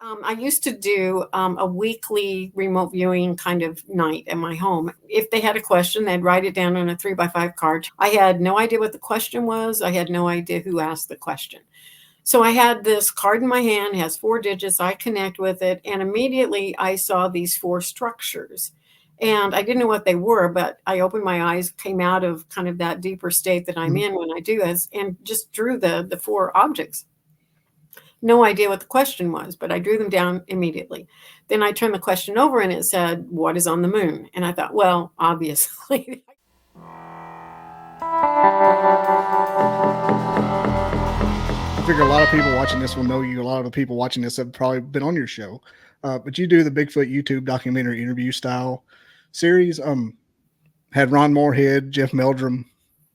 I used to do a weekly remote viewing kind of night in my home. If they had a question, they'd write it down on a 3x5 card. I had no idea what the question was. I had no idea who asked the question. So I had this card in my hand, has 4 digits. I connect with it, and immediately I saw these 4 structures. And I didn't know what they were, but I opened my eyes, came out of kind of that deeper state that I'm in when I do this, and just drew the 4 objects. No idea what the question was, but I drew them down immediately. Then I turned the question over and it said, "What is on the moon?" And I thought, well, obviously. I figure a lot of people watching this will know you. A lot of the people watching this have probably been on your show. But you do the Bigfoot YouTube documentary interview style series. Had Ron Moorhead, Jeff Meldrum.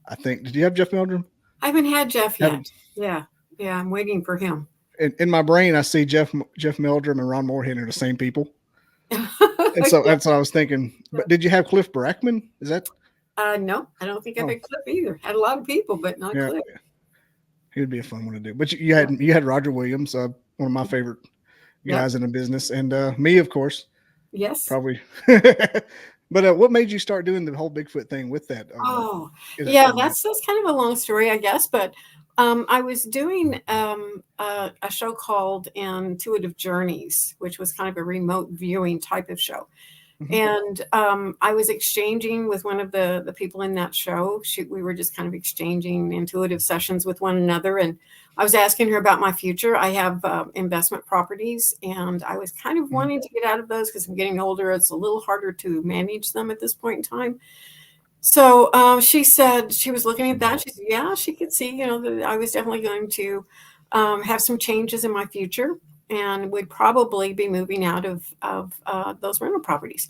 I think. Did you have Jeff Meldrum? I haven't had Jeff yet. Yeah. I'm waiting for him. In my brain, I see Jeff Meldrum and Ron Moorhead are the same people. And so that's what I was thinking. But did you have Cliff Brackman? Is that? No, I don't think I had Cliff either. Had a lot of people, but not Cliff. He would be a fun one to do. But you had Roger Williams, one of my favorite guys in the business, and me, of course. Yes, probably. But what made you start doing the whole Bigfoot thing with that? That's kind of a long story, I guess. But I was doing a show called Intuitive Journeys, which was kind of a remote viewing type of show. And I was exchanging with one of the people in that show. We were just kind of exchanging intuitive sessions with one another. And I was asking her about my future. I have investment properties, and I was kind of wanting to get out of those because I'm getting older. It's a little harder to manage them at this point in time. So she said she was looking at that. She said, yeah, she could see, that I was definitely going to have some changes in my future, and would probably be moving out of those rental properties.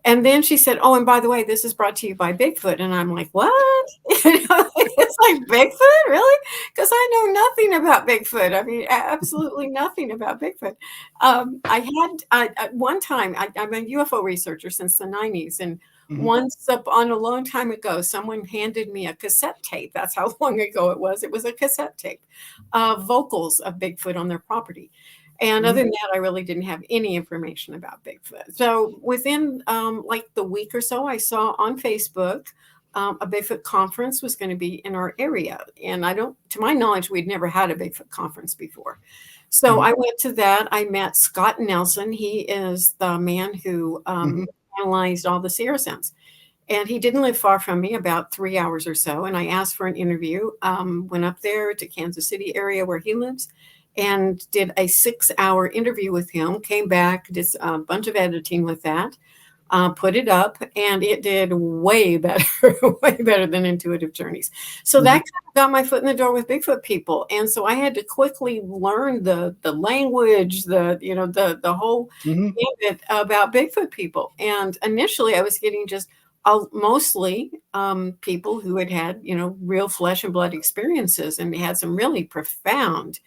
And then she said, oh, and by the way, this is brought to you by Bigfoot. And I'm like, what? It's like, Bigfoot? Really? Because I know nothing about Bigfoot. I mean, absolutely nothing about Bigfoot. At one time, I'm a UFO researcher since the 90s. And once upon a long time ago, someone handed me a cassette tape. That's how long ago it was. It was a cassette tape of vocals of Bigfoot on their property. And other than that, I really didn't have any information about Bigfoot. So within like the week or so, I saw on Facebook a Bigfoot conference was going to be in our area. And to my knowledge, we'd never had a Bigfoot conference before. So I went to that. I met Scott Nelson. He is the man who analyzed all the Sierra sounds. And he didn't live far from me, about 3 hours or so. And I asked for an interview, went up there to Kansas City area where he lives, and did a 6-hour interview with him, came back, did a bunch of editing with that, put it up, and it did way better, way better than Intuitive Journeys. So that kind of got my foot in the door with Bigfoot people. And so I had to quickly learn the language, the whole bit about Bigfoot people. And initially I was getting just mostly people who had real flesh and blood experiences, and they had some really profound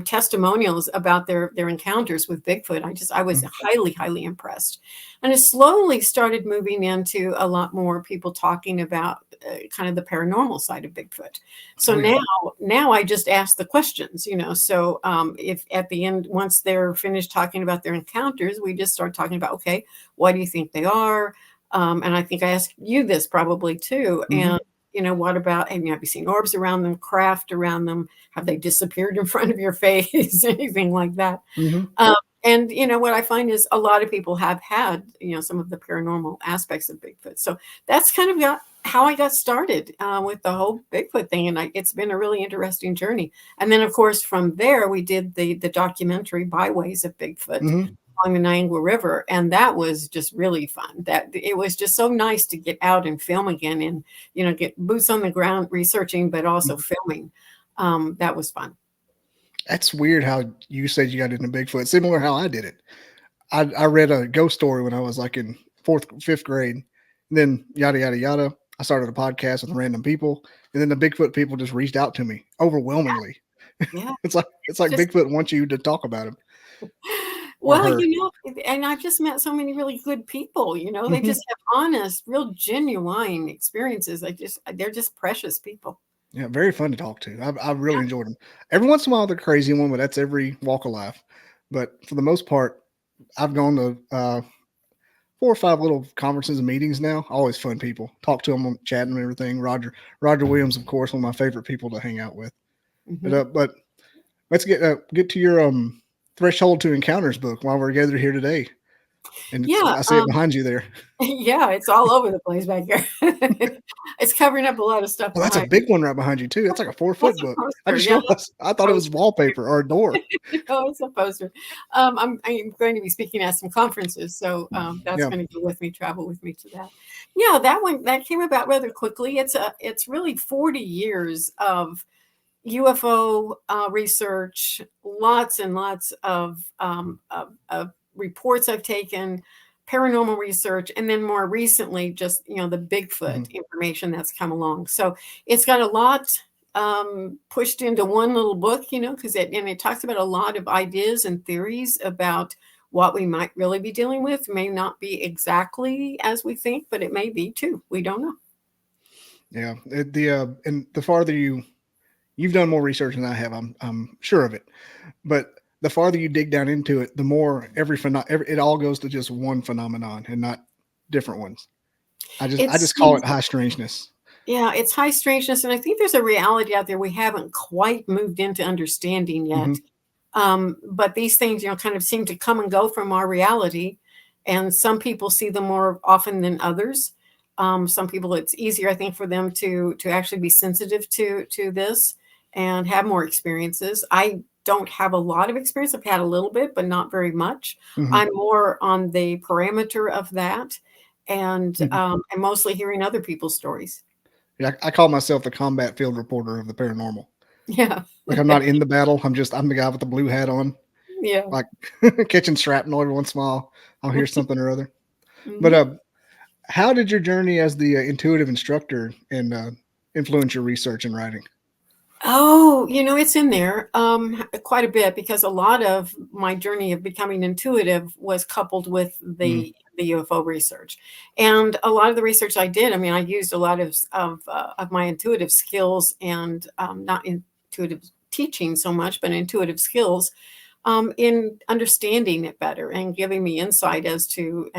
testimonials about their encounters with Bigfoot. I was highly, highly impressed. And it slowly started moving into a lot more people talking about kind of the paranormal side of Bigfoot. So now I just ask the questions, so if at the end, once they're finished talking about their encounters, we just start talking about, okay, what do you think they are? And I think I asked you this probably too. And what about, have you seen orbs around them, craft around them? Have they disappeared in front of your face? Anything like that? And, what I find is a lot of people have had, some of the paranormal aspects of Bigfoot. So that's kind of how I got started with the whole Bigfoot thing. And it's been a really interesting journey. And then, of course, from there, we did the documentary Byways of Bigfoot along the Niagara River. And that was just really fun. It was just so nice to get out and film again and, get boots on the ground researching, but also filming. That was fun. That's weird how you said you got into Bigfoot. Similar how I did it. I read a ghost story when I was like in 5th grade. And then yada, yada, yada. I started a podcast with random people. And then the Bigfoot people just reached out to me overwhelmingly. Yeah. It's like Bigfoot wants you to talk about him. Well, and I've just met so many really good people, they just have honest, real genuine experiences. They're just precious people. Yeah, very fun to talk to. I really enjoyed them. Every once in a while, they're crazy one, but that's every walk of life. but for the most part, I've gone to 4 or 5 little conferences and meetings now. Always fun people. Talk to them on chatting and everything. Roger Williams, of course, one of my favorite people to hang out with. Hmm. But let's get to your Threshold to Encounters book while we're gathered here today. And Yeah. I see it behind you there. Yeah, it's all over the place back here. It's covering up a lot of stuff Oh, that's a behind me. big one right behind you too. That's like a 4 foot That's a book. I poster. just Yeah, realized. I thought it that's was a wallpaper or a door. poster. Oh, it's a poster. I'm going to be speaking at some conferences, so that's Yeah. going to go with me, travel with me to that. Yeah, that one that came about rather quickly. It's really 40 years of UFO research, lots and lots of reports I've taken, paranormal research, and then more recently, just the Bigfoot Mm-hmm. information that's come along. So it's got a lot pushed into one little book, because it talks about a lot of ideas and theories about what we might really be dealing with. May not be exactly as we think, but it may be too. We don't know. Yeah. And the farther you've done more research than I have, I'm sure of it. But the farther you dig down into it, the more it all goes to just one phenomenon and not different ones. I It's just call it high strangeness. Yeah, it's high strangeness, and I think there's a reality out there we haven't quite moved into understanding Mm-hmm. yet. But these things, kind of seem to come and go from our reality, and some people see them more often than others. Some people, it's easier, I think, for them to actually be sensitive to this and have more experiences. I don't have a lot of experience. I've had a little bit, but not very much. Mm-hmm. I'm more on the parameter of that, and Mm-hmm. I'm mostly hearing other people's stories. Yeah, I call myself the combat field reporter of the paranormal. Yeah. Like I'm not in the battle. I'm the guy with the blue hat on, Yeah. like catching shrapnel every once in a while. I'll hear something or other. But Mhm. how did your journey as the intuitive instructor and influence your research and writing? Oh, it's in there quite a bit because a lot of my journey of becoming intuitive was coupled with Mm-hmm. the UFO research, and a lot of the research I did. I mean, I used a lot of my intuitive skills and not intuitive teaching so much, but intuitive skills in understanding it better and giving me insight as to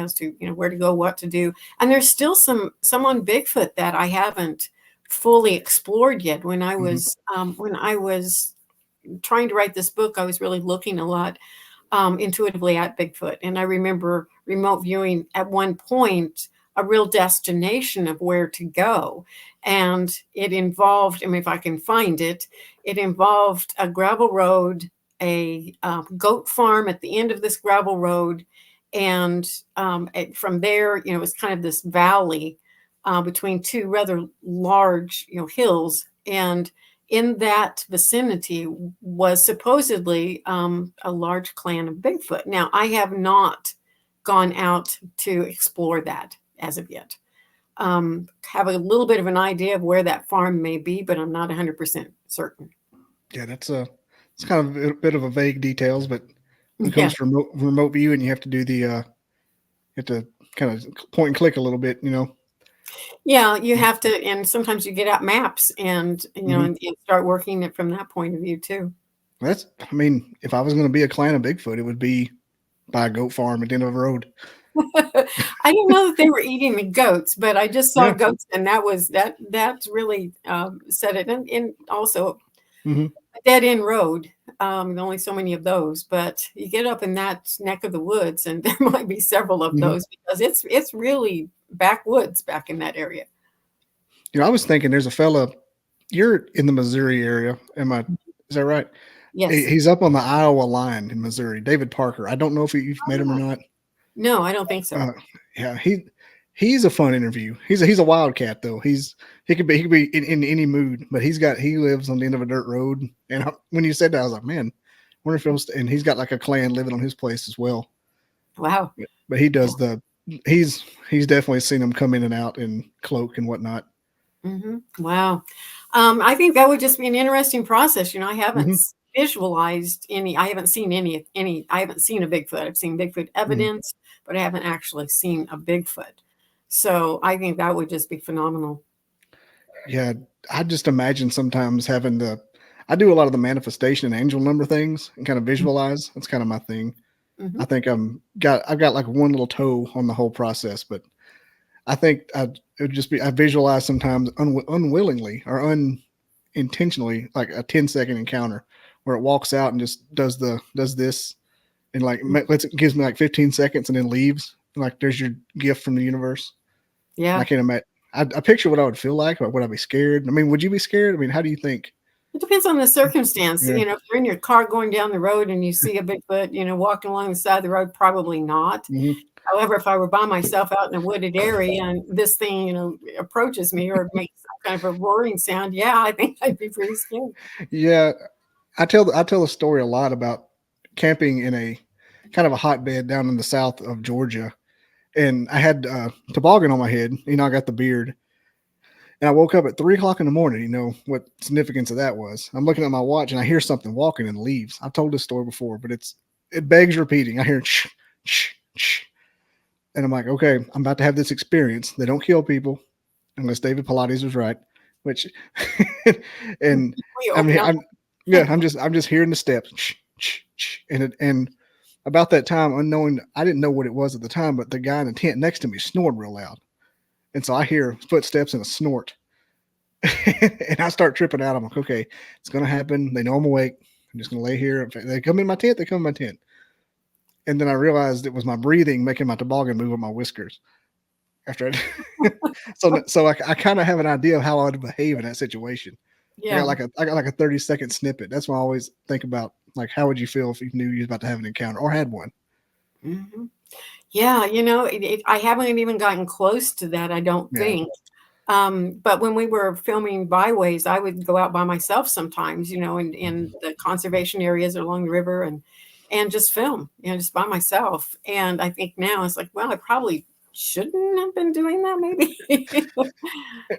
where to go, what to do. And there's still some on Bigfoot that I haven't fully explored yet. Mm-hmm. When I was trying to write this book, I was really looking a lot intuitively at Bigfoot, and I remember remote viewing at one point a real destination of where to go, and it involved. I mean, if I can find it, it involved a gravel road, a goat farm at the end of this gravel road, and from there, it was kind of this valley between two rather large, hills, and in that vicinity was supposedly a large clan of Bigfoot. Now, I have not gone out to explore that as of yet. Have a little bit of an idea of where that farm may be, but I'm not 100% certain. Yeah, it's kind of a bit of a vague details, but when it Yeah. comes to remote view and you have to do the you have to kind of point and click a little bit, Yeah, you have to, and sometimes you get out maps and, Mm-hmm. and start working it from that point of view too. I mean, if I was going to be a clan of Bigfoot, it would be by a goat farm at the end of a road. I didn't know that they were eating the goats, but I just saw Yeah. goats, and that really said it. And also Mm-hmm. a dead end road. Only so many of those, but you get up in that neck of the woods, and there might be several of Mm-hmm. those because it's really backwoods back in that area. I was thinking there's a fella. You're in the Missouri area. Is that right? Yes. He's up on the Iowa line in Missouri. David Parker. I don't know if you've met him or Oh, not. no, I don't think so. Uh, yeah, he's a fun interview. He's a wildcat though. He could be in any mood, but he lives on the end of a dirt road. And when you said that, I was like, man, I wonder if it was. And he's got like a clan living on his place as well. Wow. But he does he's definitely seen them come in and out in cloak and whatnot. Wow. I think that would just be an interesting process. I haven't Mm-hmm. visualized any. I haven't seen any. I haven't seen a Bigfoot. I've seen Bigfoot Mm-hmm. evidence, but I haven't actually seen a Bigfoot. So I think that would just be phenomenal. Yeah, I just imagine sometimes having the. I do a lot of the manifestation and angel number things and kind of visualize. That's kind of my thing. Mm-hmm. I think I've got like one little toe on the whole process, but I think it would just be I visualize sometimes unwillingly or unintentionally like a 10-second encounter where it walks out and just does this and like gives me like 15 seconds and then leaves. Like there's your gift from the universe. And I Yeah. can't imagine. I picture what I would feel like. Would I be scared? I mean, would you be scared? I mean, how do you think? It depends on the circumstance. Yeah. If you're in your car going down the road and you see a Bigfoot, walking along the side of the road, probably not. Mm-hmm. However, if I were by myself out in a wooded area and this thing, approaches me or makes some kind of a roaring sound, yeah, I think I'd be pretty scared. Yeah, I tell a story a lot about camping in a kind of a hotbed down in the south of Georgia, and I had toboggan on my head. I got the beard, and I woke up at 3 o'clock in the morning. You know what significance of that was? I'm looking at my watch and I hear something walking in the leaves. I've told this story before, but it begs repeating. I hear shh, shh, shh, and I'm like, okay, I'm about to have this experience. They don't kill people unless David Pilates was right, which, and We I open mean, up. I'm just hearing the steps, and about that time, unknowing, I didn't know what it was at the time, but the guy in the tent next to me snored real loud, and so I hear footsteps and a snort, and I start tripping out. I'm like, okay, it's gonna happen. They know I'm awake. I'm just gonna lay here. If they come in my tent, they come in my tent. And then I realized it was my breathing making my toboggan move with my whiskers. After so I kind of have an idea of how I would behave in that situation. Yeah. I got like a 30-second snippet. That's why I always think about like how would you feel if you knew you was about to have an encounter or had one. Hmm. Yeah, I haven't even gotten close to that, I don't Yeah. think. But when we were filming byways, I would go out by myself sometimes, in the conservation areas along the river and just film, just by myself. And I think now it's like, well, I probably shouldn't have been doing that, maybe.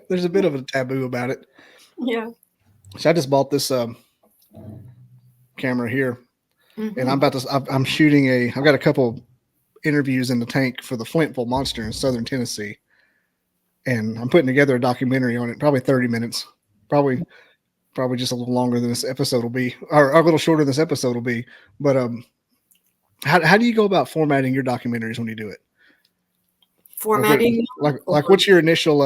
There's a bit of a taboo about it. Yeah. So I just bought this camera here, and Hmm. I'm shooting I've got a couple interviews in the tank for the Flintville Monster in Southern Tennessee, and I'm putting together a documentary on it, probably 30 minutes, probably just a little longer than this episode will be, or a little shorter than this episode will be. But how do you go about formatting your documentaries when you do it? Formatting or Like what's your initial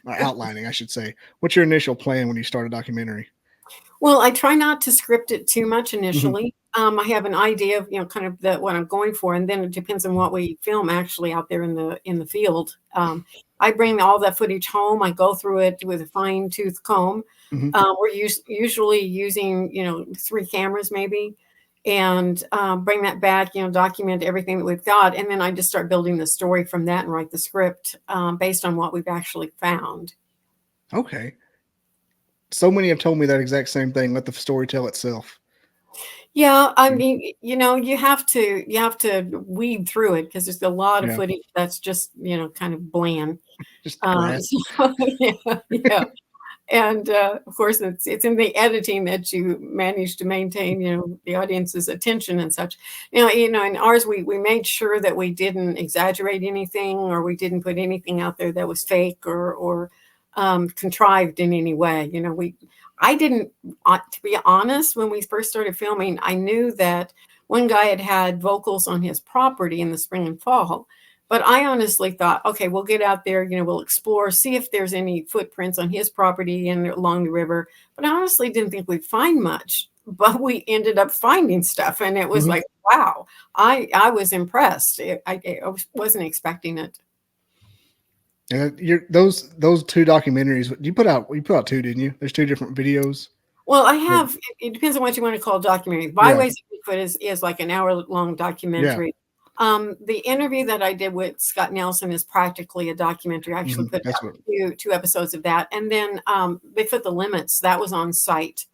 outlining, I should say? What's your initial plan when you start a documentary? Well, I try not to script it too much Mm-hmm. initially. I have an idea of, kind of what I'm going for, and then it depends on what we film actually out there in the field. I bring all that footage home. I go through it with a fine tooth comb. Mm-hmm. We're usually using, 3 cameras maybe, and bring that back, document everything that we've got, and then I just start building the story from that and write the script based on what we've actually found. Okay. So many have told me that exact same thing. Let the story tell itself. Yeah, I mean, you have to weed through it because there's a lot of Yeah, footage that's just, kind of bland. just grass. So, yeah, yeah. And of course, it's in the editing that you manage to maintain, the audience's attention and such. In ours, we made sure that we didn't exaggerate anything, or we didn't put anything out there that was fake or contrived in any way. I didn't, to be honest, when we first started filming, I knew that one guy had vocals on his property in the spring and fall. But I honestly thought, okay, we'll get out there, we'll explore, see if there's any footprints on his property and along the river. But I honestly didn't think we'd find much. But we ended up finding stuff, and it was Mm-hmm. like, wow, I was impressed. I wasn't expecting it. And those 2 documentaries you put out 2, didn't you? There's 2 different videos. Well, I Yeah. have. It depends on what you want to call a documentary. Yeah. Byways of Bigfoot is like an hour-long Yeah. documentary. The interview that I did with Scott Nelson is practically a documentary. I actually Mm-hmm. put That's out what. two episodes of that. And then Bigfoot the Limits, that was on site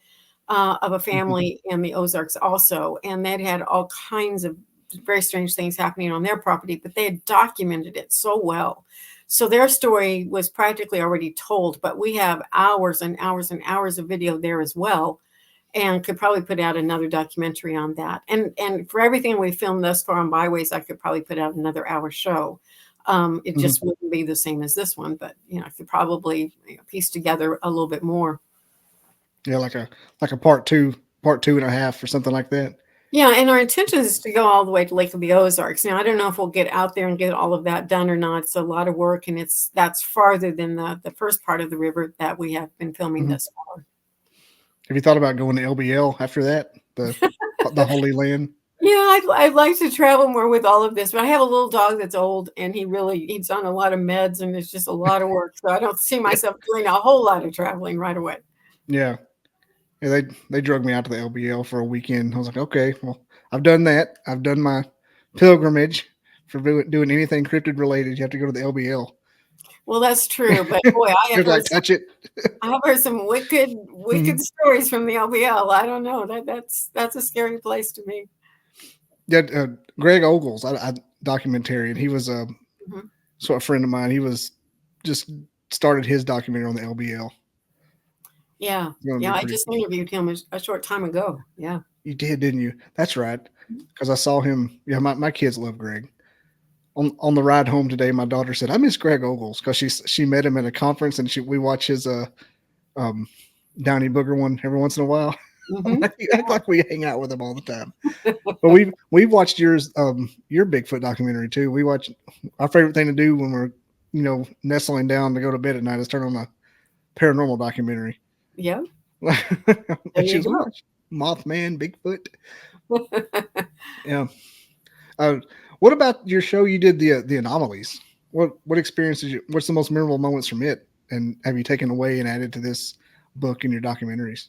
of a Mm-hmm. family in the Ozarks also. And they'd had all kinds of very strange things happening on their property, but they had documented it so well. So their story was practically already told, but we have hours and hours and hours of video there as well, and could probably put out another documentary on that. And for everything we filmed thus far on Byways, I could probably put out another hour show. It Mm-hmm. just wouldn't be the same as this one, but I could probably piece together a little bit more. Yeah, like a part two and a half, or something like that. Yeah, and our intention is to go all the way to Lake of the Ozarks. Now, I don't know if we'll get out there and get all of that done or not. It's a lot of work, and that's farther than the first part of the river that we have been filming Mhm. this far. Have you thought about going to LBL after that? The Holy Land. Yeah, I'd like to travel more with all of this, but I have a little dog that's old, and he's on a lot of meds, and it's just a lot of work. So I don't see myself doing a whole lot of traveling right away. Yeah, yeah. They drug me out to the LBL for a weekend. I was like, okay, well, I've done that. I've done my pilgrimage for doing anything cryptid related. You have to go to the LBL. Well, that's true, but boy, Good, like touch it. I have heard some wicked Mhm. stories from the LBL. I don't know that's a scary place to me. Yeah, Greg Ogles, I documentarian. He was a Mhm. sort of friend of mine. He was just started his documentary on the LBL. Yeah, It's going to yeah. be I pretty just cool. interviewed him a short time ago. Yeah. You did, didn't you? That's right. Because I saw him. Yeah, my kids love Greg. On the ride home today, my daughter said, "I miss Greg Ogles," because she met him at a conference, and we watch his um Downy Booger one every once in a while. I'm Hmm. like, you act like we hang out with him all the time. But we watched your Bigfoot documentary too. We watch our favorite thing to do when we're nestling down to go to bed at night is turn on a paranormal documentary. Yeah. There And she you was, we go. watch Mothman, Bigfoot. Yeah. Uh, what about your show? You did the Anomalies. What experience did you? What's the most memorable moments from it? And have you taken away and added to this book in your documentaries?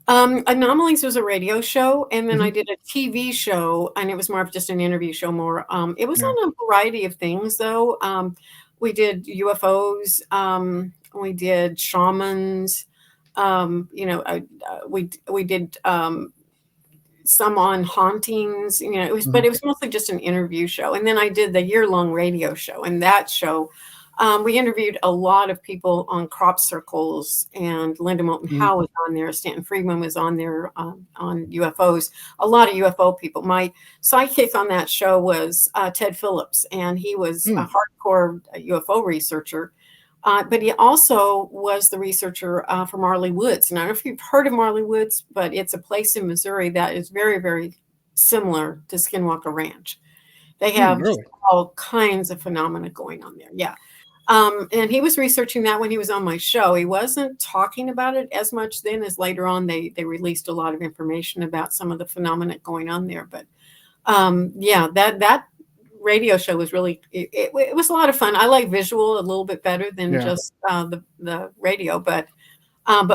Anomalies was a radio show, and then I Hmm. did a TV show, and it was more of just an interview show. More, it was Yeah. on a variety of things, though. We did UFOs, we did shamans, we did some on hauntings. But Hmm. it was mostly just an interview show. And then I did the year-long radio show, and that show, we interviewed a lot of people on crop circles, and Linda Moulton Hmm. Howe was on there, Stanton Friedman was on there, on UFOs, a lot of UFO people. My sidekick on that show was Ted Phillips, and he was a Mm. hardcore UFO researcher. But he also was the researcher for Marley Woods. And I don't know if you've heard of Marley Woods, but it's a place in Missouri that is very, very similar to Skinwalker Ranch. They Mm, have just really? all kinds of phenomena going on there. Yeah. And he was researching that when he was on my show. He wasn't talking about it as much then as later on. They released a lot of information about some of the phenomena going on there. But yeah, that radio show was really it was a lot of fun. I like visual a little bit better than Yeah. just the radio, but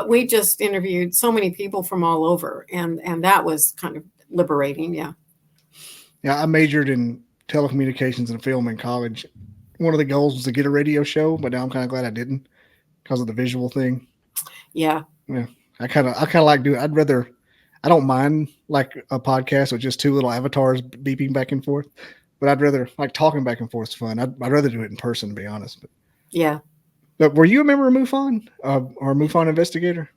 we just interviewed so many people from all over, and that was kind of liberating. Yeah, Yeah. I majored in telecommunications and film in college. One of the goals was to get a radio show, but now I'm kind of glad I didn't because of the visual thing. yeah, Yeah. I kind of like doing. I'd rather. I don't mind like a podcast with just two little avatars beeping back and forth, but I'd rather like talking back and forth is fun. I'd rather do it in person, to be honest. yeah. But were you a member of MUFON or a MUFON investigator?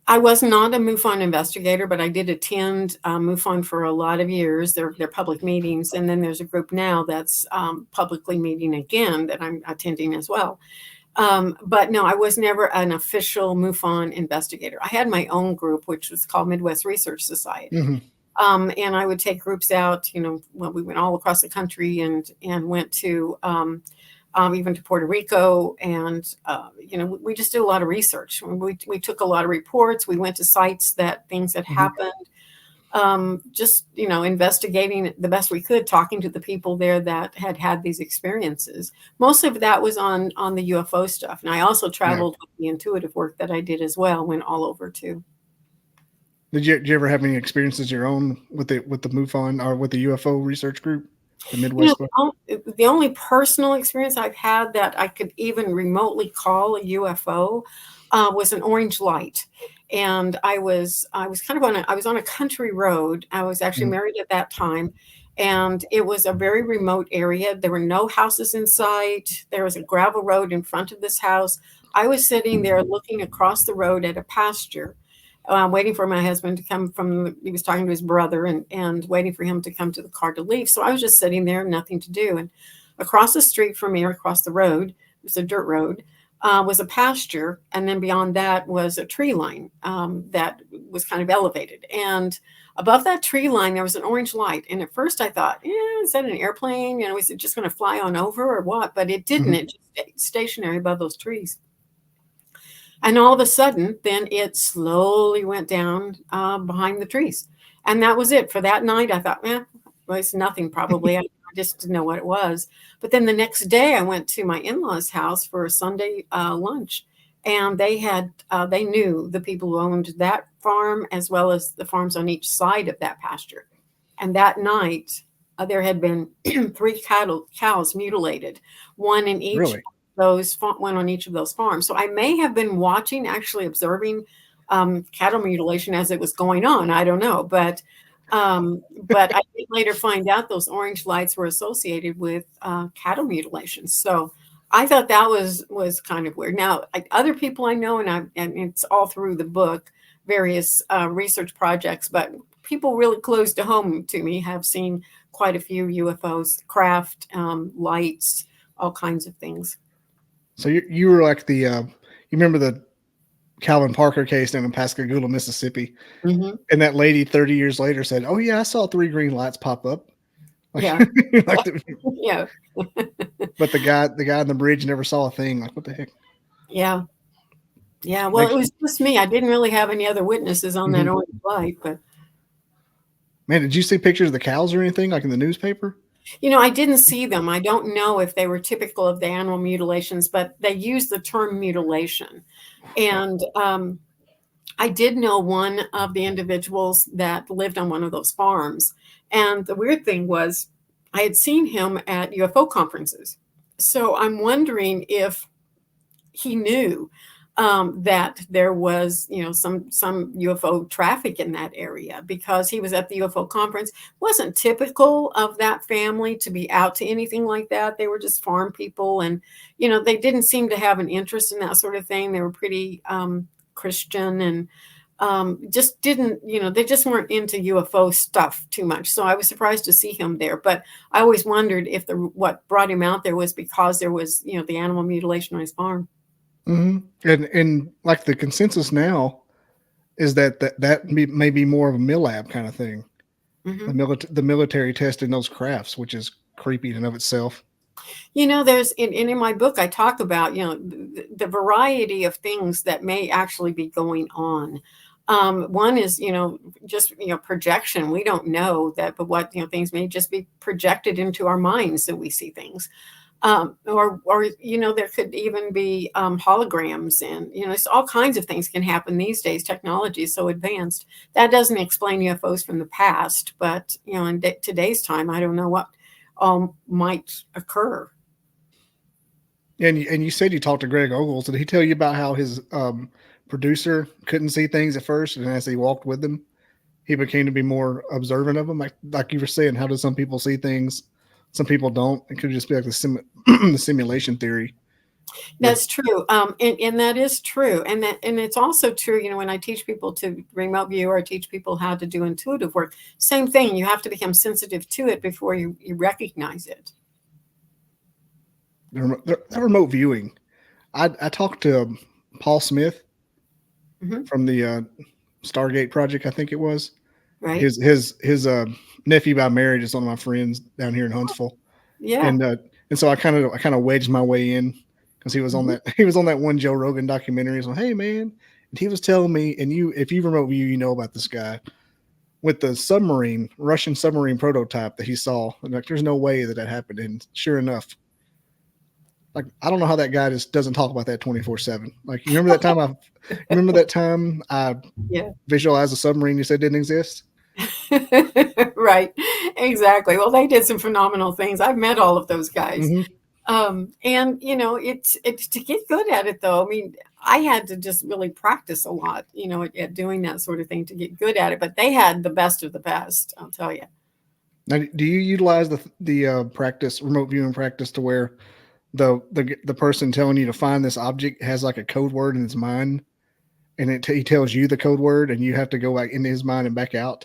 I was not a MUFON investigator, but I did attend MUFON for a lot of years. They're public meetings, and then there's a group now that's publicly meeting again that I'm attending as well. But no, I was never an official MUFON investigator. I had my own group, which was called Midwest Research Society. Hmm. And I would take groups out, well, we went all across the country and went to even to Puerto Rico. And, we just did a lot of research. We took a lot of reports. We went to sites that things had Hmm. happened, just investigating the best we could, talking to the people there that had these experiences. Most of that was on the UFO stuff, and I also Yeah. traveled with the intuitive work that I did as well. Went all over too. Did you ever have any experiences your own with the MUFON or with the UFO research group, the You know, Midwest one? the only personal experience I've had that I could even remotely call a UFO was an orange light, and I was kind of I was on a country road. I was actually Mhm. married at that time, and it was a very remote area. There were no houses in sight. There was a gravel road in front of this house. I was sitting there looking across the road at a pasture, waiting for my husband to come from. He was talking to his brother, and waiting for him to come to the car to leave. So I was just sitting there, nothing to do. And across the street from me, or across the road, it was a dirt road. was a pasture, and then beyond that was a tree line that was kind of elevated. And above that tree line, there was an orange light. And at first I thought, is that an airplane? Is it just going to fly on over or what? But it didn't. Mhm. It just stayed stationary above those trees. And all of a sudden, then it slowly went down behind the trees. And that was it for that night. I thought, well, it's nothing probably. I just didn't know what it was. But then the next day, I went to my in-laws' house for a Sunday lunch, and they knew the people who owned that farm as well as the farms on each side of that pasture. And that night, there had been three cows mutilated, one in each Really? one on each of those farms. So I may have been watching, actually observing cattle mutilation as it was going on. I don't know, but I did later find out those orange lights were associated with cattle mutilations. So I thought that was kind of weird. Now, other people I know, and it's all through the book, various research projects, but people really close to home to me have seen quite a few UFOs, craft, lights, all kinds of things. So you were like you remember the Calvin Parker case down in Pascagoula, Mississippi, Mm-hmm. and that lady 30 years later said, "Oh yeah, I saw 3 green lights pop up." Like, Yeah. like Yeah. but the guy on the bridge never saw a thing. Like, what the heck? Yeah. Yeah. Well, it Like, was just me. I didn't really have any other witnesses on that mhm. orange light, but Man, did you see pictures of the cows or anything like in the newspaper? I didn't see them. I don't know if they were typical of the animal mutilations, but they used the term mutilation. And I did know one of the individuals that lived on one of those farms. And the weird thing was, I had seen him at UFO conferences. So I'm wondering if he knew that there was, some UFO traffic in that area because he was at the UFO conference. It wasn't typical of that family to be out to anything like that. They were just farm people, and they didn't seem to have an interest in that sort of thing. They were pretty Christian and just didn't, they just weren't into UFO stuff too much. So I was surprised to see him there. But I always wondered if what brought him out there was because there was, the animal mutilation on his farm. Mm-hmm. And like the consensus now is that may be more of a MILAB kind of thing. Mm-hmm. The military testing those crafts, which is creepy in and of itself. There's in my book, I talk about, the variety of things that may actually be going on. One is, just, projection. We don't know that, but what, things may just be projected into our minds that we see things. Or there could even be holograms, and it's all kinds of things can happen these days. Technology is so advanced. That doesn't explain UFOs from the past, but in today's time, I don't know what might occur. And you said you talked to Greg Ogles. Did he tell you about how his producer couldn't see things at first, and as he walked with them, he became to be more observant of them? Like you were saying, how do some people see things, some people don't? It could just be like the simulation theory. That's true. And that is true. And it's also true, when I teach people to remote view or I teach people how to do intuitive work, same thing. You have to become sensitive to it before you recognize it. The remote viewing. I talked to Paul Smith Mm-hmm. from the Stargate project, I think it was. Right. His nephew by marriage is one of my friends down here in Huntsville, Yeah. and so I kind of wedged my way in because he was on Mm-hmm. that one Joe Rogan documentary. He's like, hey man, and he was telling me, and if you remote view, you know about this guy with the Russian submarine prototype that he saw. And like, there's no way that happened, and sure enough, like I don't know how that guy just doesn't talk about that 24/7. Like you remember that time I Yeah. visualized a submarine you said didn't exist. Right. Exactly. Well, they did some phenomenal things. I've met all of those guys. Mm-hmm. And it's to get good at it though. I mean, I had to just really practice a lot, at doing that sort of thing to get good at it. But they had the best of the best, I'll tell you. Now, do you utilize the practice remote viewing practice to where the person telling you to find this object has like a code word in his mind, and he tells you the code word, and you have to go back into his mind and back out?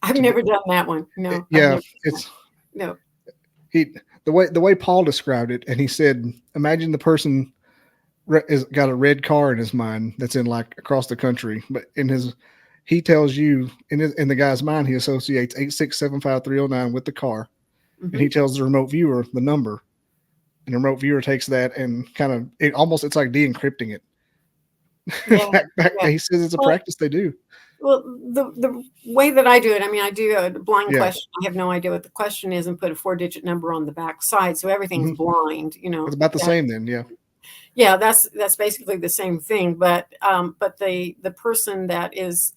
I've never done that one. No, I've Yeah, never. it's No. he the way Paul described it, and he said, imagine the person is got a red car in his mind that's in like across the country, but in his he tells you in the guy's mind he associates 8675309 with the car, and he Mm-hmm. tells the remote viewer the number, and the remote viewer takes that and kind of it's like de-encrypting it. Yeah. Yeah. He says it's a Well, practice they do. well, the way that I do it, I mean, I do a blind Yeah. question. I have no idea what the question is and put a 4-digit number on the back side. So everything's Hmm. blind, It's about the same then. Yeah. yeah, that's basically the same thing. But the person that is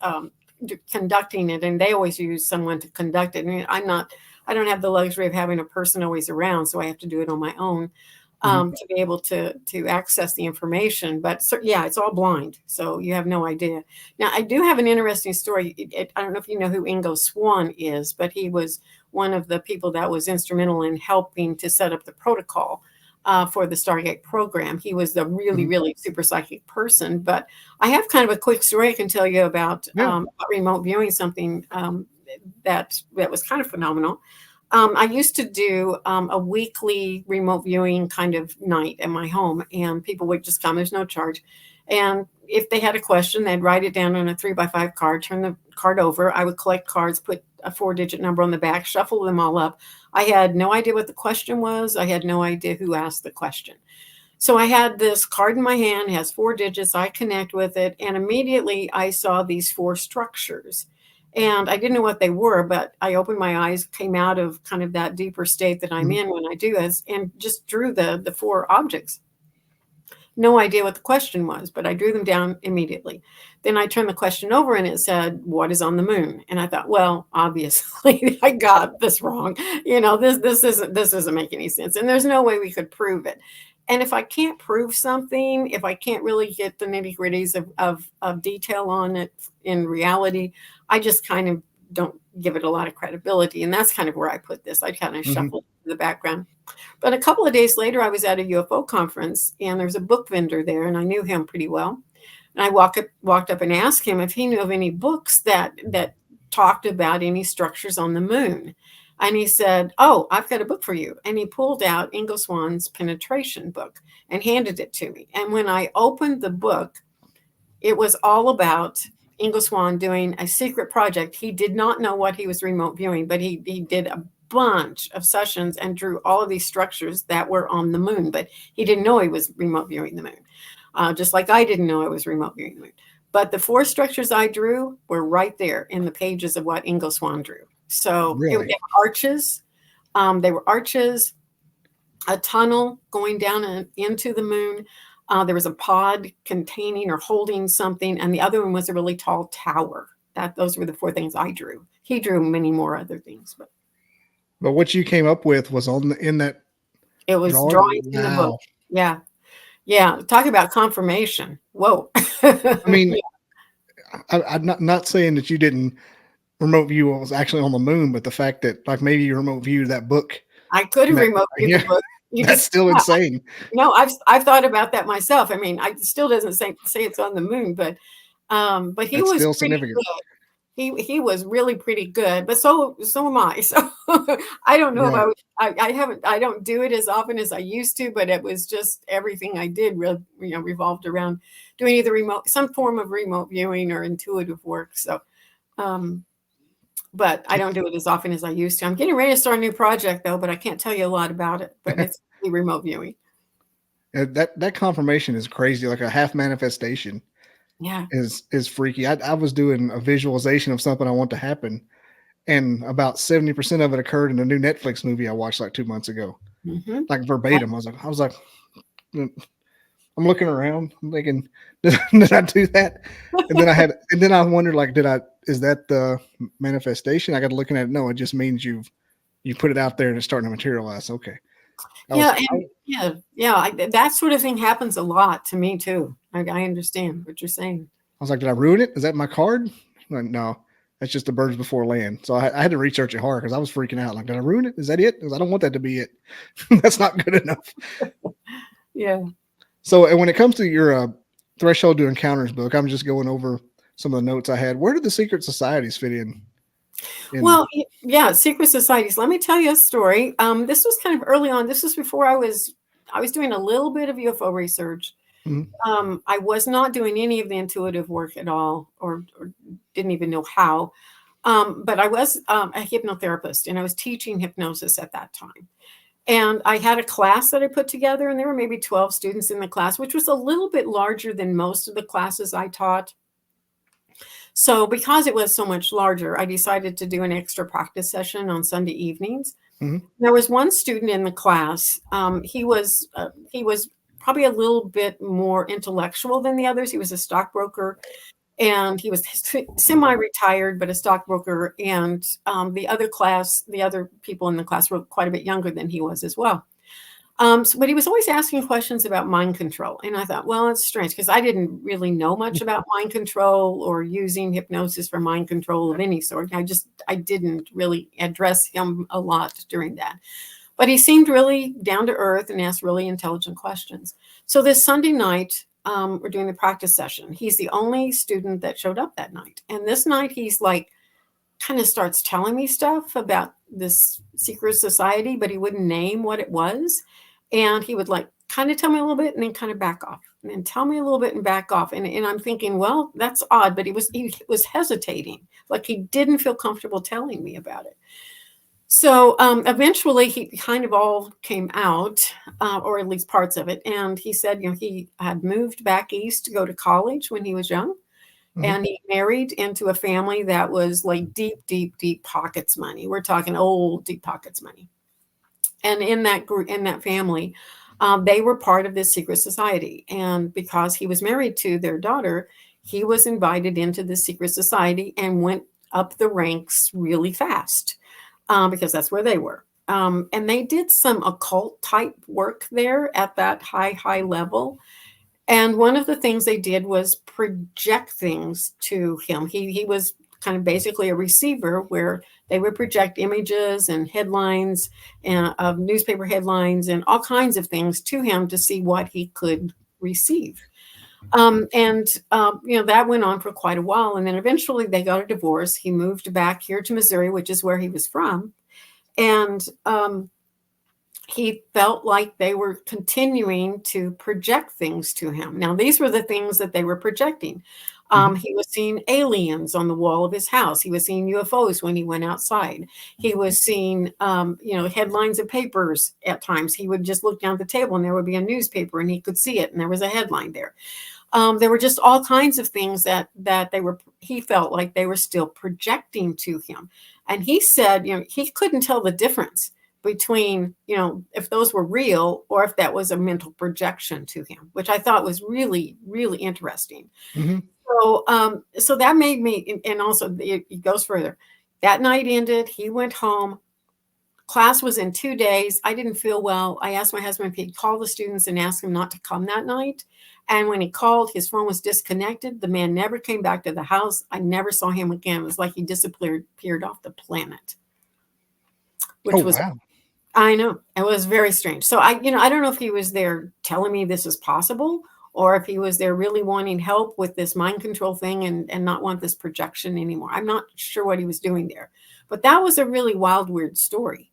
conducting it, and they always use someone to conduct it. And I don't have the luxury of having a person always around, so I have to do it on my own Hmm. to be able to access the information. But yeah, it's all blind, so you have no idea. Now, I do have an interesting story. I don't know if you know who Ingo Swann is, but he was one of the people that was instrumental in helping to set up the protocol for the Stargate program. He was the really, Hmm. really super psychic person. But I have kind of a quick story I can tell you about Yeah. remote viewing, something that was kind of phenomenal. I used to do a weekly remote viewing kind of night at my home, and people would just come. There's no charge. And if they had a question, they'd write it down on a 3x5 card, turn the card over. I would collect cards, put a 4-digit number on the back, shuffle them all up. I had no idea what the question was. I had no idea who asked the question. So I had this card in my hand, it has 4 digits. I connect with it, and immediately I saw these 4 structures. And I didn't know what they were, but I opened my eyes, came out of kind of that deeper state that I'm Hmm. in when I do this, and just drew the 4 objects. No idea what the question was, but I drew them down immediately. Then I turned the question over and it said, "What is on the moon?" And I thought, well, obviously I got this wrong. This doesn't make any sense. And there's no way we could prove it. And if I can't prove something, if I can't really get the nitty-gritties of detail on it in reality, I just kind of don't give it a lot of credibility. And that's kind of where I put this. I kind of Hmm. shuffled the background. But a couple of days later, I was at a UFO conference, and there's a book vendor there, and I knew him pretty well. And I walked up and asked him if he knew of any books that talked about any structures on the moon. And he said, "Oh, I've got a book for you." And he pulled out Ingo Swann's Penetration book and handed it to me. And when I opened the book, it was all about Ingo Swann doing a secret project. He did not know what he was remote viewing, but he did a bunch of sessions and drew all of these structures that were on the moon, but he didn't know he was remote viewing the moon, just like I didn't know I was remote viewing the moon. But the 4 structures I drew were right there in the pages of what Ingo Swann drew. So they were Really? arches. They were arches, a tunnel going down into the moon. There was a pod containing or holding something, and the other one was a really tall tower. Those were the 4 things I drew. He drew many more other things, but But what you came up with was in that it was drawing. drawings in the book. Wow. Yeah, yeah. Talk about confirmation. Whoa. I mean, I'm not saying that you didn't remote view what was actually on the moon, but the fact that like maybe you remote viewed that book I could and have that remote viewed the yeah, book. You that's just still insane. no. I've thought about that myself. I mean, I still doesn't say it's on the moon, but he That's was still pretty significant. good. He was really pretty good, but so am I. So I don't know if Yeah. I haven't I don't do it as often as I used to, but it was just everything I did revolved around doing either some form of remote viewing or intuitive work. So um but I don't do it as often as I used to. I'm getting ready to start a new project though, but I can't tell you a lot about it. But it's remote viewing. That confirmation is crazy. Like a half manifestation Yeah. is freaky. I was doing a visualization of something I want to happen, and about 70% of it occurred in a new Netflix movie I watched like 2 months ago. Hmm. Like verbatim. I was like, I'm looking around, I'm thinking, did I do that? And then I wondered, like, is that the manifestation? I got to looking at it. No, it just means you put it out there and it's starting to materialize. Okay. Yeah, and yeah, that sort of thing happens a lot to me too. I understand what you're saying. I was like, did I ruin it? Is that my card? Like, no, that's just the birds before land. So I had to research it hard because I was freaking out. Like, did I ruin it? Is that it? Because I don't want that to be it. That's not good enough. Yeah. So, and when it comes to your Threshold to Encounters book, I'm just going over some of the notes I had. Where did the secret societies fit in? Well, yeah, secret societies. Let me tell you a story. This was kind of early on. This was before I was doing a little bit of UFO research, Mhm. I was not doing any of the intuitive work at all, or didn't even know how. But I was a hypnotherapist, and I was teaching hypnosis at that time. And I had a class that I put together, and there were maybe 12 students in the class, which was a little bit larger than most of the classes I taught. So because it was so much larger, I decided to do an extra practice session on Sunday evenings. Mhm. There was one student in the class. He was probably a little bit more intellectual than the others. He was a stockbroker, and he was semi-retired, but a stockbroker. And the other people in the class were quite a bit younger than he was as well. But he was always asking questions about mind control. And I thought, well, it's strange because I didn't really know much about mind control or using hypnosis for mind control of any sort. I didn't really address him a lot during that. But he seemed really down to earth and asked really intelligent questions. So this Sunday night, we're doing the practice session. He's the only student that showed up that night. And this night he's like, kind of starts telling me stuff about this secret society, but he wouldn't name what it was. And he would like kind of tell me a little bit and then kind of back off and then tell me a little bit and back off. And I'm thinking, well, that's odd, but he was hesitating, like he didn't feel comfortable telling me about it. So eventually he kind of all came out, or at least parts of it. And he said, he had moved back east to go to college when he was young. Mhm. And he married into a family that was like deep, deep, deep pockets money. We're talking old deep pockets money. And in that group, in that family, they were part of this secret society. And because he was married to their daughter, he was invited into the secret society and went up the ranks really fast, because that's where they were. And they did some occult type work there at that high level. And one of the things they did was project things to him. He was kind of basically a receiver where they would project images and headlines and of newspaper headlines and all kinds of things to him to see what he could receive. That went on for quite a while. And then eventually they got a divorce. He moved back here to Missouri, which is where he was from. And he felt like they were continuing to project things to him. Now, these were the things that they were projecting. Mhm. He was seeing aliens on the wall of his house. He was seeing UFOs when he went outside. He was seeing, headlines of papers at times. He would just look down at the table and there would be a newspaper and he could see it and there was a headline there. There were just all kinds of things that he felt like they were still projecting to him. And he said, he couldn't tell the difference between, if those were real or if that was a mental projection to him, which I thought was really, really interesting. Mhm. So that made me, and also it goes further. That night ended. He went home. Class was in 2 days. I didn't feel well. I asked my husband if he'd call the students and ask them not to come that night. And when he called, his phone was disconnected. The man never came back to the house. I never saw him again. It was like he disappeared off the planet, Oh, which was, wow. I know, it was very strange. So I don't know if he was there telling me this is possible or if he was there really wanting help with this mind control thing and not want this projection anymore. I'm not sure what he was doing there, but that was a really wild, weird story.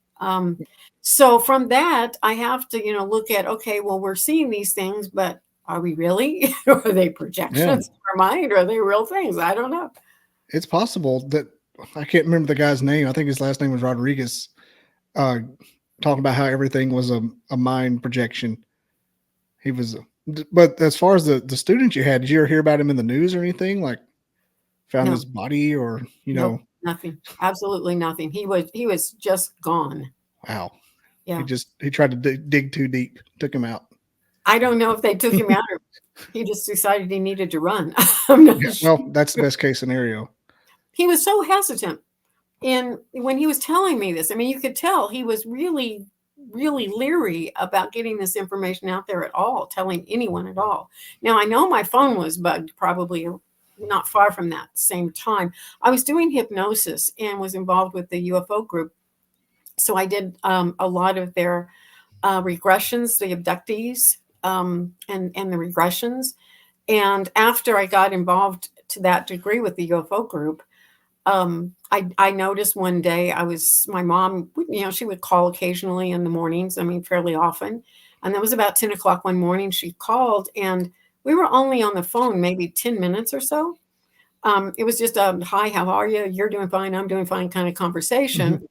So from that, I have to, look at, okay, well, we're seeing these things, but are we really? Are they Yeah. projections in our mind? Or are they real things? I don't know. It's possible that I can't remember the guy's name. I think his last name was Rodriguez. Uh, Talking about how everything was a mind projection. He was, but as far as the student you had, did you ever hear about him in the news or anything? Like found No, his body or, nope, nothing. Absolutely nothing. He was just gone. wow. Yeah. He tried to dig too deep, took him out. I don't know if they took him out or he just decided he needed to run. I'm not Yeah. sure. Well, that's the best case scenario. He was so hesitant. And when he was telling me this, I mean, you could tell he was really, really leery about getting this information out there at all, telling anyone at all. Now, I know my phone was bugged probably not far from that same time. I was doing hypnosis and was involved with the UFO group. So I did a lot of their regressions, the abductees, and the regressions. And after I got involved to that degree with the UFO group, I noticed one day my mom, she would call occasionally in the mornings, I mean, fairly often. And that was about 10 o'clock one morning. She called and We were only on the phone maybe 10 minutes or so. It was just a hi, how are you? You're doing fine. I'm doing fine kind of conversation.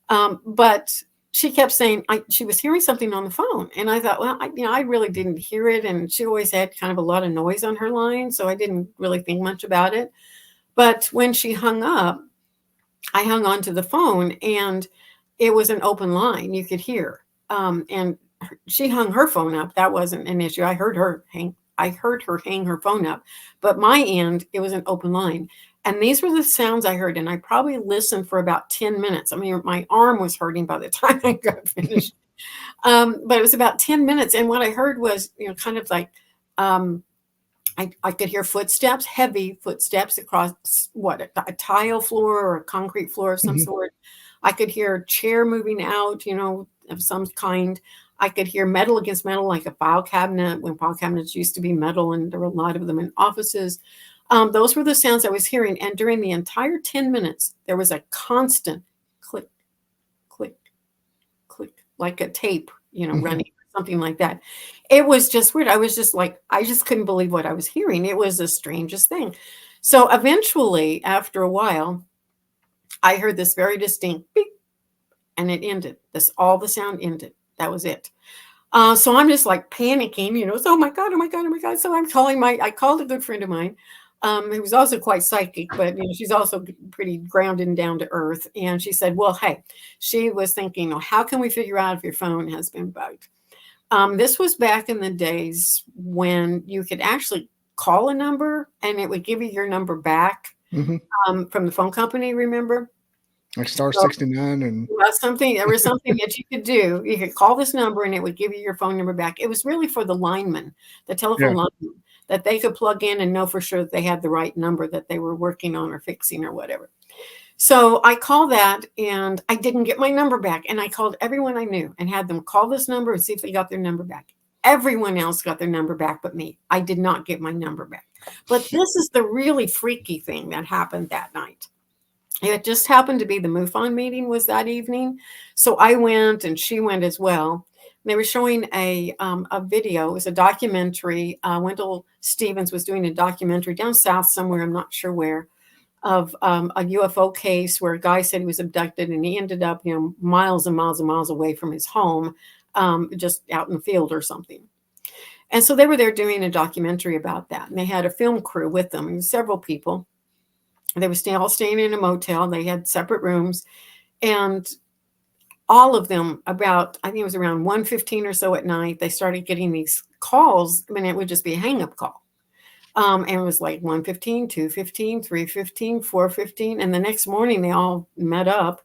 But she kept saying she was hearing something on the phone. And I thought, well, I really didn't hear it. And she always had kind of a lot of noise on her line. So I didn't really think much about it. But when she hung up, I hung on to the phone and it was an open line. You could hear. And she hung her phone up. That wasn't an issue. I heard her hang her phone up. But my end, it was an open line. And these were the sounds I heard. And I probably listened for about 10 minutes. I mean, my arm was hurting by the time I got finished. But it was about 10 minutes. And what I heard was, kind of like, I could hear footsteps, heavy footsteps across a tile floor or a concrete floor of some sort. I could hear a chair moving out, of some kind. I could hear metal against metal, like a file cabinet, when file cabinets used to be metal, and there were a lot of them in offices. Those were the sounds I was hearing. And during the entire 10 minutes, there was a constant click, click, click, like a tape, running, something like that. It was just weird. I was just like, I just couldn't believe what I was hearing. It was the strangest thing. So eventually, after a while, I heard this very distinct beep, and it ended. All the sound ended. That was it. So I'm just like panicking, so, oh my God, oh my God, oh my God. So I called a good friend of mine, who was also quite psychic, but she's also pretty grounded and down to earth. And she said, well, hey, she was thinking, how can we figure out if your phone has been bugged? This was back in the days when you could actually call a number and it would give you your number back from the phone company, remember? Like star 69 and there was something that you could do. You could call this number and it would give you your phone number back. It was really for the lineman, the telephone lineman, that they could plug in and know for sure that they had the right number that they were working on or fixing or whatever. So I called that and I didn't get my number back. And I called everyone I knew and had them call this number and see if they got their number back. Everyone else got their number back but me. I did not get my number back. But this is the really freaky thing that happened that night. It just happened to be the MUFON meeting was that evening. So I went and she went as well. They were showing a video. It was a documentary. Wendell Stevens was doing a documentary down south somewhere, I'm not sure where, of a UFO case where a guy said he was abducted and he ended up, miles and miles and miles away from his home, just out in the field or something. And so they were there doing a documentary about that. And they had a film crew with them, and several people. They were all staying in a motel. They had separate rooms. And all of them, I think it was around 1:15 or so at night, they started getting these calls. I mean, it would just be a hang-up call. And it was like 1:15, 2:15, 3:15, 4:15. And the next morning, they all met up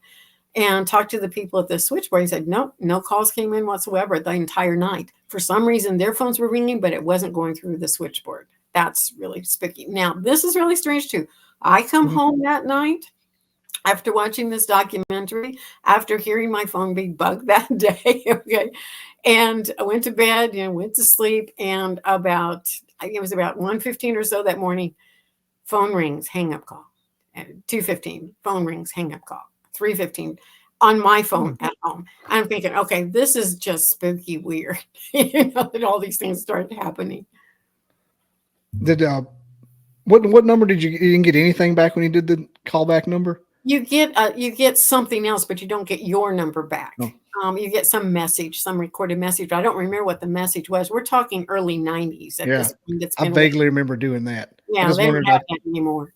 and talked to the people at the switchboard. He said, nope, no calls came in whatsoever the entire night. For some reason, their phones were ringing, but it wasn't going through the switchboard. That's really spooky. Now, this is really strange, too. I come home that night after watching this documentary, after hearing my phone be bugged that day, okay, and I went to bed, went to sleep, and I think it was about 1:15 or so that morning, phone rings, hang-up call. 2:15, phone rings, hang-up call. 3:15, on my phone at home. I'm thinking, okay, this is just spooky weird, that all these things started happening. Did what number did you didn't get anything back when you did the callback number? You get something else, but you don't get your number back. Oh. You get some message, some recorded message. I don't remember what the message was. We're talking early 90s at this point. I vaguely remember doing that. Yeah, they don't have that anymore.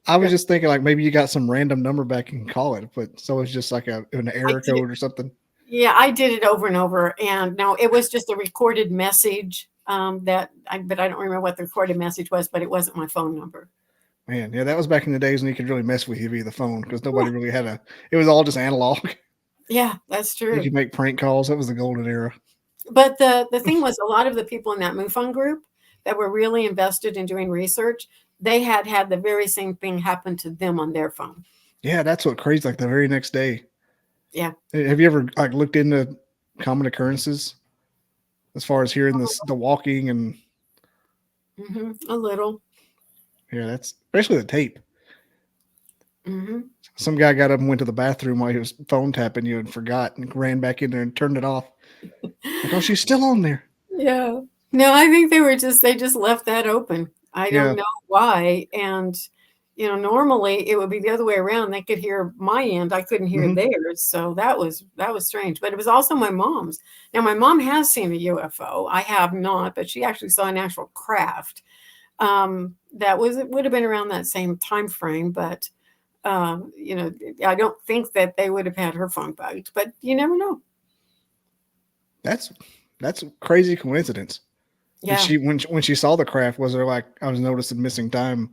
I was just thinking like maybe you got some random number back and call it, but so it's just like an error code or something. Yeah, I did it over and over, and no, it was just a recorded message but I don't remember what the recorded message was, but it wasn't my phone number. Man, yeah, that was back in the days when you could really mess with you via the phone because nobody really had it was all just analog. Yeah, that's true. You could make prank calls. That was the golden era. But the thing was, a lot of the people in that MUFON group that were really invested in doing research, they had the very same thing happen to them on their phone. Yeah, that's what crazy. Like the very next day. Yeah. Have you ever like looked into common occurrences as far as hearing the walking and? A little. Yeah, that's especially the tape. Some guy got up and went to the bathroom while he was phone tapping you and forgot and ran back in there and turned it off. Like, oh, she's still on there. Yeah. No, I think they just left that open. I don't Yeah. know why. And, normally it would be the other way around. They could hear my end. I couldn't hear Hmm. theirs. So that was strange. But it was also my mom's. Now my mom has seen a UFO. I have not, but she actually saw an actual craft. It would have been around that same time frame, but I don't think that they would have had her phone bugged, but you never know. That's that's a crazy coincidence. Did Yeah. she when she saw the craft? Was there like I was noticing missing time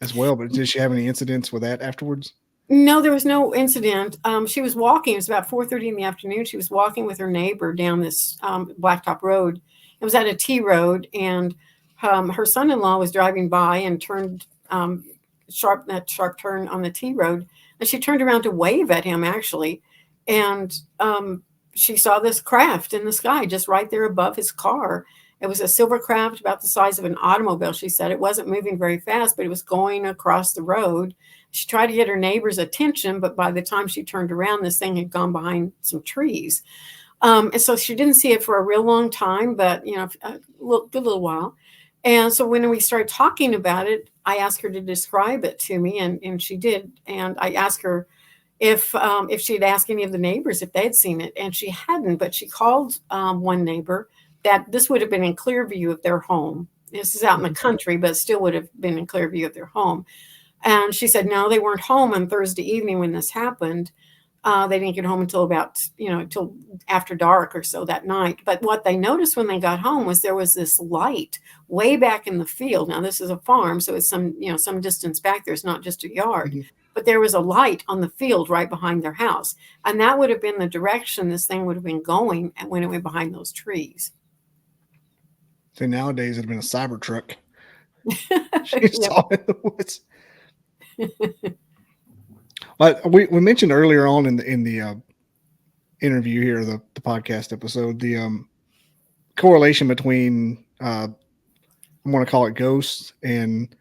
as well? But did she have any incidents with that afterwards? No, there was no incident. She was walking. It was about 4:30 in the afternoon. She was walking with her neighbor down this blacktop road. It was at a T road, and her son-in-law was driving by and turned that sharp turn on the T road, and she turned around to wave at him actually, and she saw this craft in the sky just right there above his car. It was a silver craft about the size of an automobile. She said it wasn't moving very fast, but it was going across the road. She tried to get her neighbor's attention, but by the time she turned around, this thing had gone behind some trees. And so she didn't see it for a real long time, but good little while. And so when we started talking about it, I asked her to describe it to me, and she did. And I asked her if she'd asked any of the neighbors if they had seen it, and she hadn't. But she called one neighbor that this would have been in clear view of their home. This is out in the country, but still would have been in clear view of their home. And she said, no, they weren't home on Thursday evening when this happened. They didn't get home until till after dark or so that night. But what they noticed when they got home was there was this light way back in the field. Now, this is a farm, so it's some distance back there. It's not just a yard. Hmm. But there was a light on the field right behind their house. And that would have been the direction this thing would have been going when it went behind those trees. See, nowadays it'd have been a cyber truck. She Yep. saw it in the woods. But we mentioned earlier on in the interview here, the podcast episode, the correlation between I want to call it ghosts and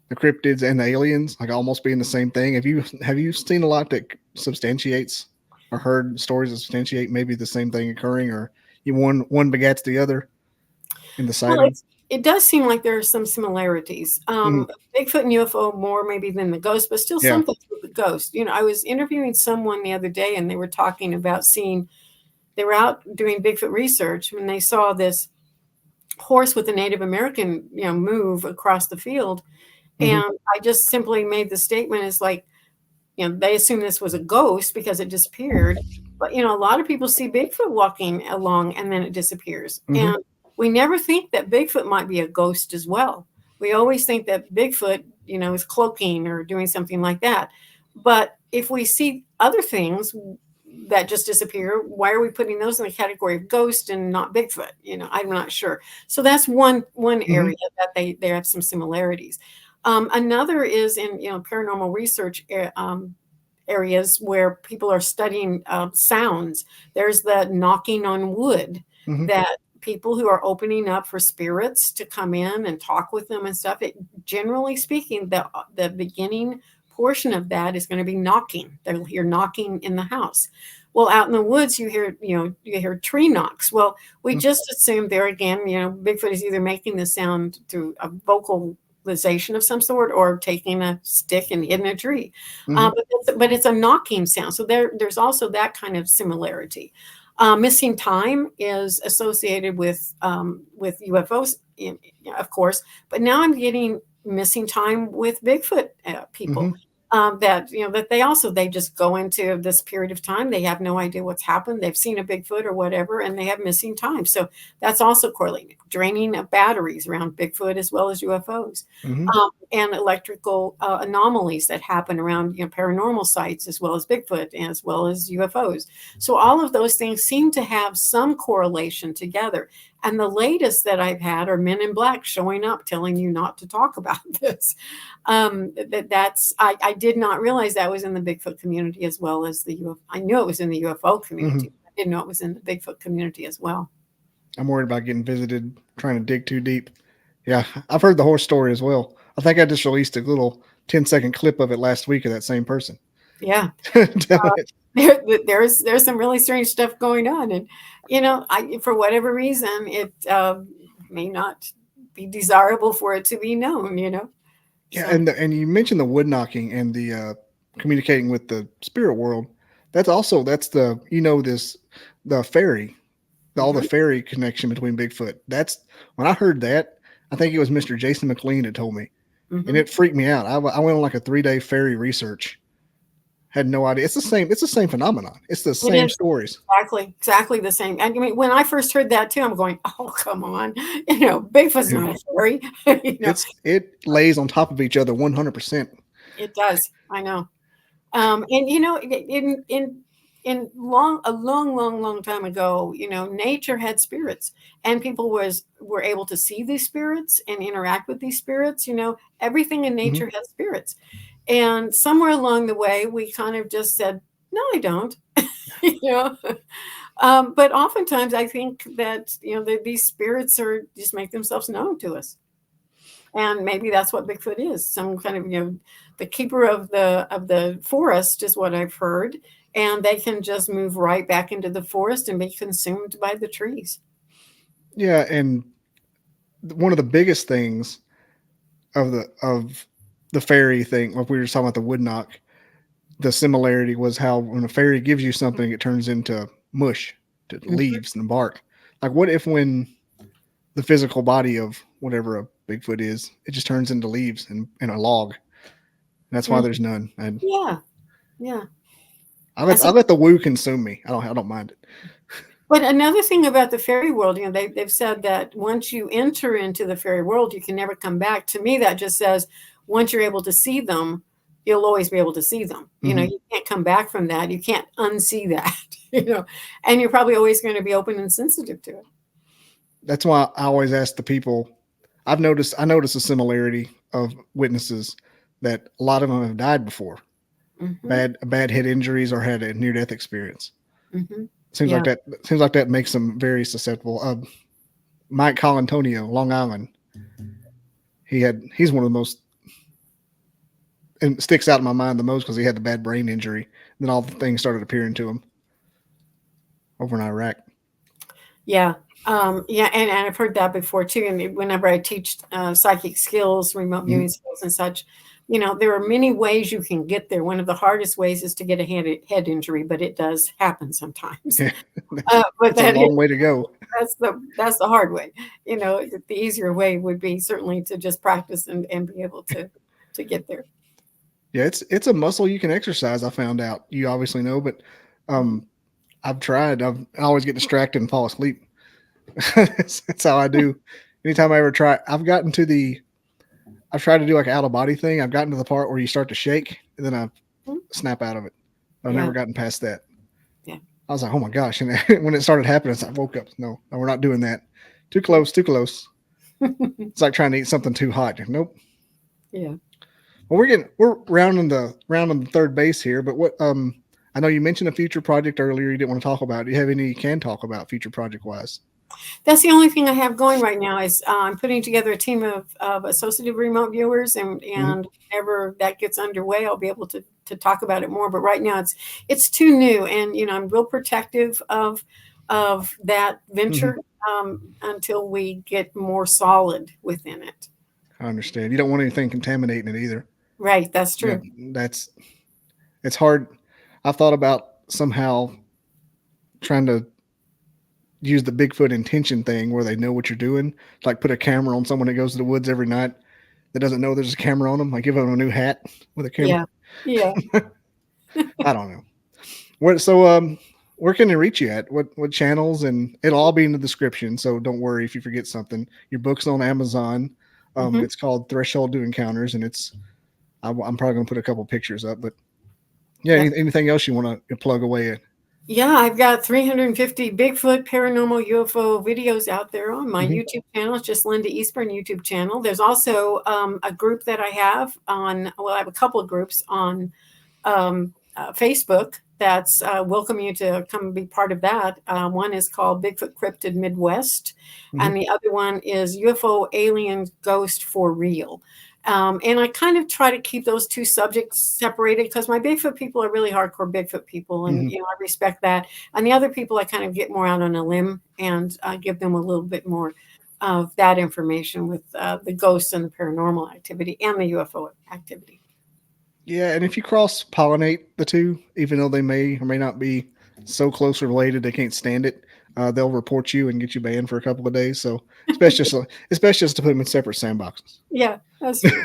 the cryptids and the aliens, like almost being the same thing. Have you seen a lot that substantiates or heard stories that substantiate maybe the same thing occurring, or one begats the other in the Well, sighting? it does seem like there are some similarities. Mhm. Bigfoot and UFO more maybe than the ghost, but still Yeah. something with the ghost. I was interviewing someone the other day, and they were talking about they were out doing Bigfoot research when they saw this horse with a Native American, move across the field. Hmm. And I just simply made the statement as like, they assume this was a ghost because it disappeared. But, a lot of people see Bigfoot walking along and then it disappears. Hmm. And we never think that Bigfoot might be a ghost as well. We always think that Bigfoot, is cloaking or doing something like that. But if we see other things that just disappear, why are we putting those in the category of ghost and not Bigfoot? I'm not sure. So that's one Hmm. area that they have some similarities. Another is in paranormal research areas where people are studying sounds. There's the knocking on wood Hmm. that people who are opening up for spirits to come in and talk with them and stuff. Generally speaking, the beginning portion of that is going to be knocking. They'll hear knocking in the house. Well, out in the woods, you hear tree knocks. Well, we just assume there again, Bigfoot is either making the sound through a vocalization of some sort or taking a stick and hitting a tree. Hmm. But it's a knocking sound. So there's also that kind of similarity. Missing time is associated with UFOs, of course, but now I'm getting missing time with Bigfoot people. Hmm. That they just go into this period of time. They have no idea what's happened. They've seen a Bigfoot or whatever, and they have missing time. So that's also correlated. Draining of batteries around Bigfoot as well as UFOs, Hmm. and electrical anomalies that happen around paranormal sites as well as Bigfoot as well as UFOs. So all of those things seem to have some correlation together. And the latest that I've had are Men in Black showing up telling you not to talk about this. I did not realize that was in the Bigfoot community as well as the UFO. I knew it was in the UFO Hmm. community. I didn't know it was in the Bigfoot community as well. I'm worried about getting visited, trying to dig too deep. Yeah, I've heard the horse story as well. I think I just released a little 10-second clip of it last week of that same person Yeah. telling it. There's some really strange stuff going on, and I for whatever reason may not be desirable for it to be known, Yeah, So, and you mentioned the wood knocking and the communicating with the spirit world. That's the this the fairy, all the mhm, fairy connection between Bigfoot. That's when I heard that. I think it was Mr. Jason McLean that told me, and mhm. it freaked me out. I went on like a 3 day fairy research. Had no idea. It's the same. It's the same phenomenon. It's the It same is stories. exactly the same. I mean, when I first heard that too, I'm going, "Oh, come on, Bigfoot's Dude, not a fairy." it lays on top of each other 100%. It does. I know. And in a long time ago, nature had spirits, and people were able to see these spirits and interact with these spirits. Everything in Hmm. nature has spirits, and somewhere along the way, we kind of just said, "No, I don't." you know. But oftentimes, I think that these spirits are just make themselves known to us. And maybe that's what Bigfoot is, some kind of, the keeper of the forest is what I've heard, and they can just move right back into the forest and be consumed by the trees. Yeah, and one of the biggest things of the fairy thing, like we were talking about the wood knock, the similarity was how when a fairy gives you something, it turns into mush, to Mhm. leaves and bark. Like, what if when the physical body of whatever a Bigfoot is, it just turns into leaves and a log? And that's why Mm, there's none. And yeah, yeah. I So, let the woo consume me. I don't mind it. but another thing about the fairy world, they've said that once you enter into the fairy world, you can never come back. To me, that just says once you're able to see them, you'll always be able to see them. Hmm. You can't come back from that. You can't unsee that. And you're probably always going to be open and sensitive to it. That's why I always ask the people. I noticed a similarity of witnesses that a lot of them have died before, Hmm. bad head injuries or had a near death experience. Hmm. Seems like Yeah. that makes them very susceptible. Mike Colantonio, Long Island. He's one of the most, and sticks out in my mind the most because he had the bad brain injury. Then all the things started appearing to him over in Iraq. Yeah. Yeah. And I've heard that before too. And whenever I teach psychic skills, remote Mhm. viewing skills, and such, there are many ways you can get there. One of the hardest ways is to get a head injury, but it does happen sometimes. Yeah, But that's a long way to go. that's the hard way. The easier way would be certainly to just practice and be able to get there. Yeah, it's a muscle you can exercise. I found out. You obviously know, but Mhm. um, I've tried. I always get distracted and fall asleep. That's how I do. Anytime I ever try, I've tried to do like an out of body thing. I've gotten to the part where you start to shake and then I Mhm. snap out of it. I've Yeah. never gotten past that. Yeah. I was like, oh my gosh. And when it started happening, I woke up. No, we're not doing that. Too Yeah. close, too close. It's like trying to eat something too hot. Nope. Yeah. Well, we're rounding the third base here, but I know you mentioned a future project earlier you didn't want to talk about. Do you have any you can talk about future project wise? That's the only thing I have going right now is I'm putting together a team of associative remote viewers, and Hmm. whenever that gets underway, I'll be able to talk about it more. But right now, it's too new, and I'm real protective of that Hmm. venture until we get more solid within it. I understand. You don't want anything contaminating it either. Right, that's Yeah, true. that's it's hard. I've thought about somehow trying to use the Bigfoot intention thing where they know what you're doing. Like put a camera on someone that goes to the woods every night that doesn't know there's a camera on them. Like give them a new hat with a camera. Yeah, yeah. I don't know. Where can they reach you at? What channels? And it'll all be in the description. So don't worry if you forget something. Your book's on Amazon. Hmm. It's called Threshold to Encounters, and I'm probably gonna put a couple pictures up. But yeah, Yeah. anything else you want to plug away at? Yeah, I've got 350 Bigfoot, paranormal, UFO videos out there on my Hmm. YouTube channel. It's just Linda Eastburn YouTube channel. There's also a group that I have I have a couple of groups on Facebook that's welcome you to come and be part of that. One is called Bigfoot Cryptid Midwest, Hmm. and the other one is UFO Alien Ghost for Real. And I kind of try to keep those two subjects separated because my Bigfoot people are really hardcore Bigfoot people, and Hmm. I respect that. And the other people, I kind of get more out on a limb and give them a little bit more. of that information with the ghosts and the paranormal activity and the UFO activity. Yeah, and if you cross pollinate the two, even though they may or may not be so close related, they can't stand it. They'll report you and get you banned for a couple of days. So it's best just to put them in separate sandboxes. Yeah, that's true.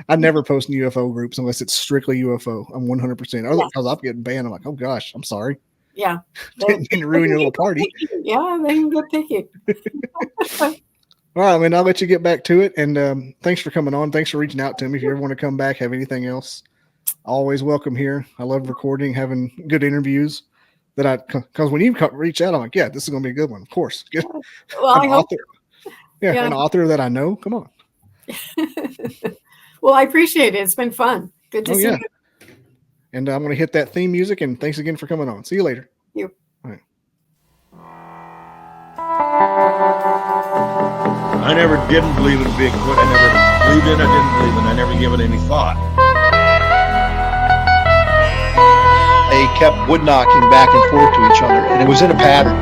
I never post in UFO groups unless it's strictly UFO. I'm 100%. Yes. Because I'm getting banned. I'm like, oh gosh, I'm sorry. Yeah. Didn't ruin your little party. Yeah, they can get picky. All right, man, I'll let you get back to it. And thanks for coming on. Thanks for reaching out to me. If you ever want to come back, have anything else, always welcome here. I love recording, having good interviews. Because when you reach out, I'm like, yeah, this is going to be a good one. Of course. Well, an author. Yeah, an author that I know. Come on. Well, I appreciate it. It's been fun. Good to see you. And I'm going to hit that theme music. And thanks again for coming on. See you later. You. All right. I never didn't believe in Bigfoot. I never believed in it. I didn't believe in it. I never gave it any thought. They kept wood knocking back and forth to each other, and it was in a pattern.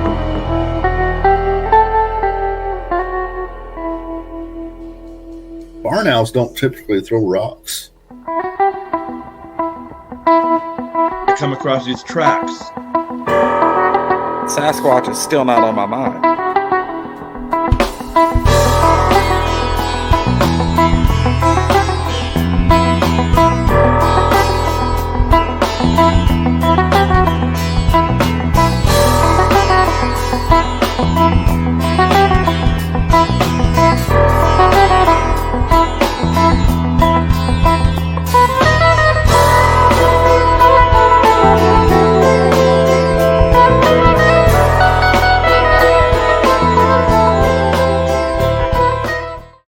Barn owls don't typically throw rocks. I come across these tracks. Sasquatch is still not on my mind.